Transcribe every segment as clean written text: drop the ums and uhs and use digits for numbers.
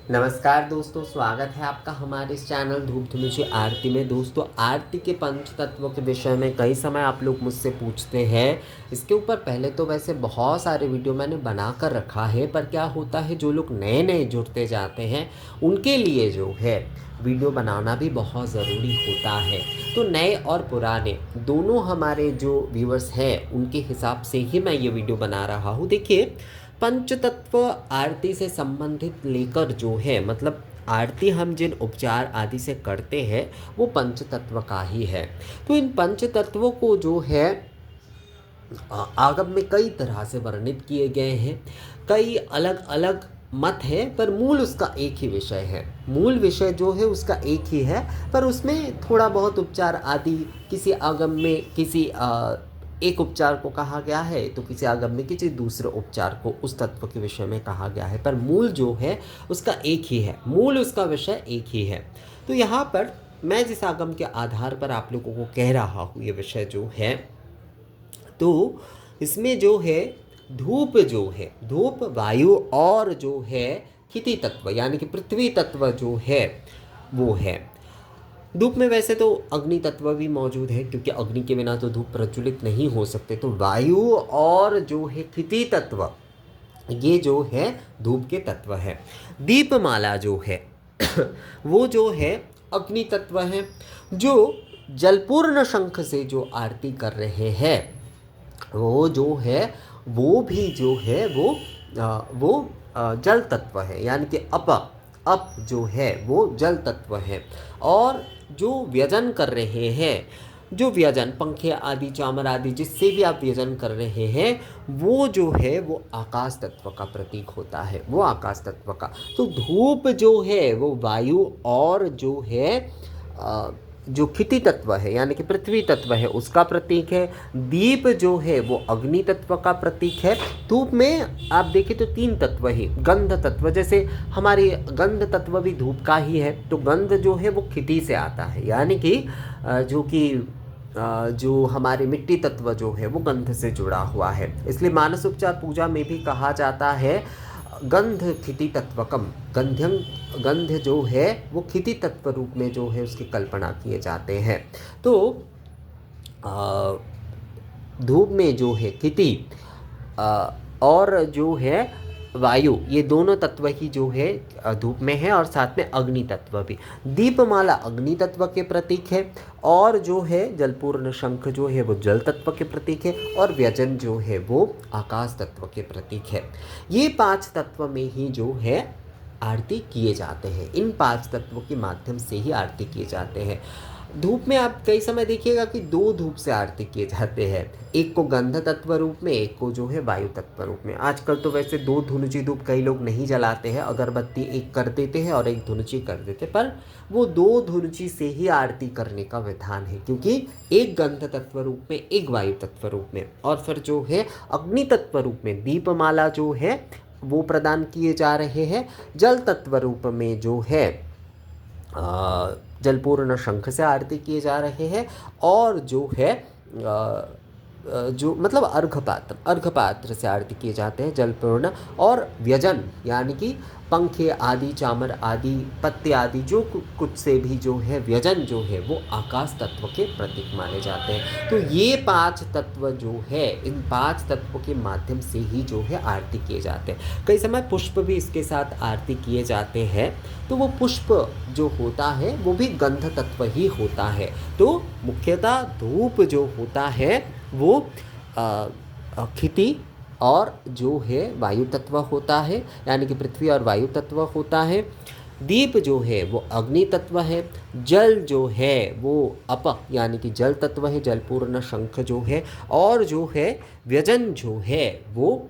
नमस्कार दोस्तों, स्वागत है आपका हमारे इस चैनल धूप धुनुची आरती में। दोस्तों, आरती के पंच तत्वों के विषय में कई समय आप लोग मुझसे पूछते हैं। इसके ऊपर पहले तो वैसे बहुत सारे वीडियो मैंने बना कर रखा है, पर क्या होता है, जो लोग नए नए जुड़ते जाते हैं उनके लिए जो है वीडियो बनाना भी बहुत ज़रूरी होता है। तो नए और पुराने दोनों हमारे जो व्यूअर्स हैं उनके हिसाब से ही मैं ये वीडियो बना रहा हूँ। देखिए, पंचतत्व आरती से संबंधित लेकर जो है, मतलब आरती हम जिन उपचार आदि से करते हैं वो पंचतत्व का ही है। तो इन पंचतत्वों को जो है आगम में कई तरह से वर्णित किए गए हैं। कई अलग अलग मत है, पर मूल उसका एक ही विषय है। मूल विषय जो है उसका एक ही है, पर उसमें थोड़ा बहुत उपचार आदि किसी आगम में किसी एक उपचार को कहा गया है, तो किसी आगम में किसी दूसरे उपचार को उस तत्व के विषय में कहा गया है, पर मूल जो है उसका एक ही है। मूल उसका विषय एक ही है। तो यहाँ पर मैं जिस आगम के आधार पर आप लोगों को कह रहा हूँ ये विषय जो है, तो इसमें जो है धूप जो है, धूप वायु और जो है क्षिति तत्व यानी कि पृथ्वी तत्व जो है वो है। धूप में वैसे तो अग्नि तत्व भी मौजूद है, क्योंकि अग्नि के बिना तो धूप प्रज्वलित नहीं हो सकते। तो वायु और जो है क्षिति तत्व, ये जो है धूप के तत्व है। दीपमाला जो है वो जो है अग्नि तत्व है। जो जलपूर्ण शंख से जो आरती कर रहे हैं वो जो है वो भी जो है वो जल तत्व है, यानी कि अप जो है वो जल तत्व है। और जो व्यजन कर रहे हैं, जो व्यजन पंखे आदि चामर आदि जिससे भी आप व्यजन कर रहे हैं, वो जो है वो आकाश तत्व का प्रतीक होता है, वो आकाश तत्व का। तो धूप जो है वो वायु और जो है जो क्षिति तत्व है यानी कि पृथ्वी तत्व है उसका प्रतीक है। दीप जो है वो अग्नि तत्व का प्रतीक है। धूप में आप देखें तो तीन तत्व ही, गंध तत्व, जैसे हमारी गंध तत्व भी धूप का ही है, तो गंध जो है वो क्षिति से आता है, यानी कि जो हमारे मिट्टी तत्व जो है वो गंध से जुड़ा हुआ है। इसलिए मानस उपचार पूजा में भी कहा जाता है गंध क्षिति तत्वकम, गंध जो है वो क्षिति तत्व रूप में जो है उसकी कल्पना किए जाते हैं। तो धूप में जो है क्षिति और जो है वायु, ये दोनों तत्व ही जो है धूप में है, और साथ में अग्नि तत्व भी। दीपमाला अग्नि तत्व के प्रतीक है, और जो है जलपूर्ण शंख जो है वो जल तत्व के प्रतीक है, और व्यजन जो है वो आकाश तत्व के प्रतीक है। ये पांच तत्व में ही जो है आरती किए जाते हैं। इन पांच तत्वों के माध्यम से ही आरती किए जाते हैं। धूप में आप कई समय देखिएगा कि दो धूप से आरती किए जाते हैं, एक को गंध तत्व रूप में, एक को जो है वायु तत्व रूप में। आजकल तो वैसे दो धुनुची धूप कई लोग नहीं जलाते हैं, अगरबत्ती एक कर देते हैं और एक धुनुची कर देते हैं, पर वो दो धुनुची से ही आरती करने का विधान है, क्योंकि एक गंध तत्व रूप में, एक वायु तत्व रूप में, और फिर जो है अग्नि तत्व रूप में दीपमाला जो है वो प्रदान किए जा रहे हैं। जल तत्व रूप में जो है जलपूर्ण शंख से आरती किए जा रहे हैं, और जो है जो मतलब अर्घपात्र से आरती किए जाते हैं जलपूर्ण। और व्यजन यानी कि पंखे आदि चामर आदि पत्ते आदि जो कुछ से भी जो है व्यजन जो है वो आकाश तत्व के प्रतीक माने जाते हैं। तो ये पांच तत्व जो है, इन पांच तत्वों के माध्यम से ही जो है आरती किए जाते हैं। कई समय पुष्प भी इसके साथ आरती किए जाते हैं, तो वो पुष्प जो होता है वो भी गंध तत्व ही होता है। तो मुख्यतः धूप जो होता है वो क्षिति और जो है वायु तत्व होता है, यानी कि पृथ्वी और वायु तत्व होता है। दीप जो है वो अग्नि तत्व है। जल जो है वो अप यानी कि जल तत्व है, जलपूर्ण शंख जो है, और जो है व्यजन जो है वो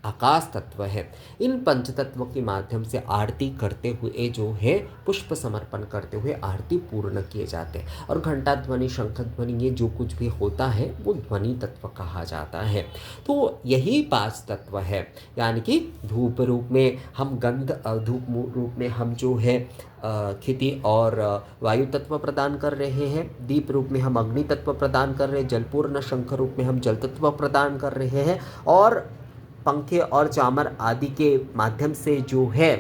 आकाश तत्व है। इन पंच तत्वों के माध्यम से आरती करते हुए जो है पुष्प समर्पण करते हुए आरती पूर्ण किए जाते हैं। और घंटा ध्वनि, शंख ध्वनि, ये जो कुछ भी होता है वो ध्वनि तत्व कहा जाता है। तो यही पांच तत्व है, यानी कि धूप रूप में हम गंध, धूप रूप में हम जो है क्षिति और वायु तत्व प्रदान कर रहे हैं, दीप रूप में हम अग्नि तत्व प्रदान कर रहे हैं, जलपूर्ण शंख रूप में हम जल तत्व प्रदान कर रहे हैं, और पंखे और चामर आदि के माध्यम से जो है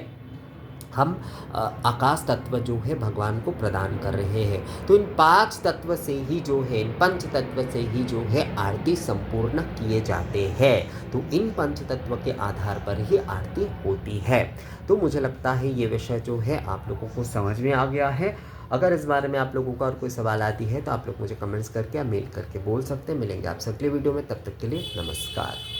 हम आकाश तत्व जो है भगवान को प्रदान कर रहे हैं। तो इन 5 तत्व से ही जो है, इन पंच तत्व से ही जो है आरती संपूर्ण किए जाते हैं। तो इन पंच तत्व के आधार पर ही आरती होती है। तो मुझे लगता है ये विषय जो है आप लोगों को समझ में आ गया है। अगर इस बारे में आप लोगों का और कोई सवाल आती है तो आप लोग मुझे कमेंट्स करके या मेल करके बोल सकते हैं। मिलेंगे आपसे अगले वीडियो में, तब तक के लिए नमस्कार।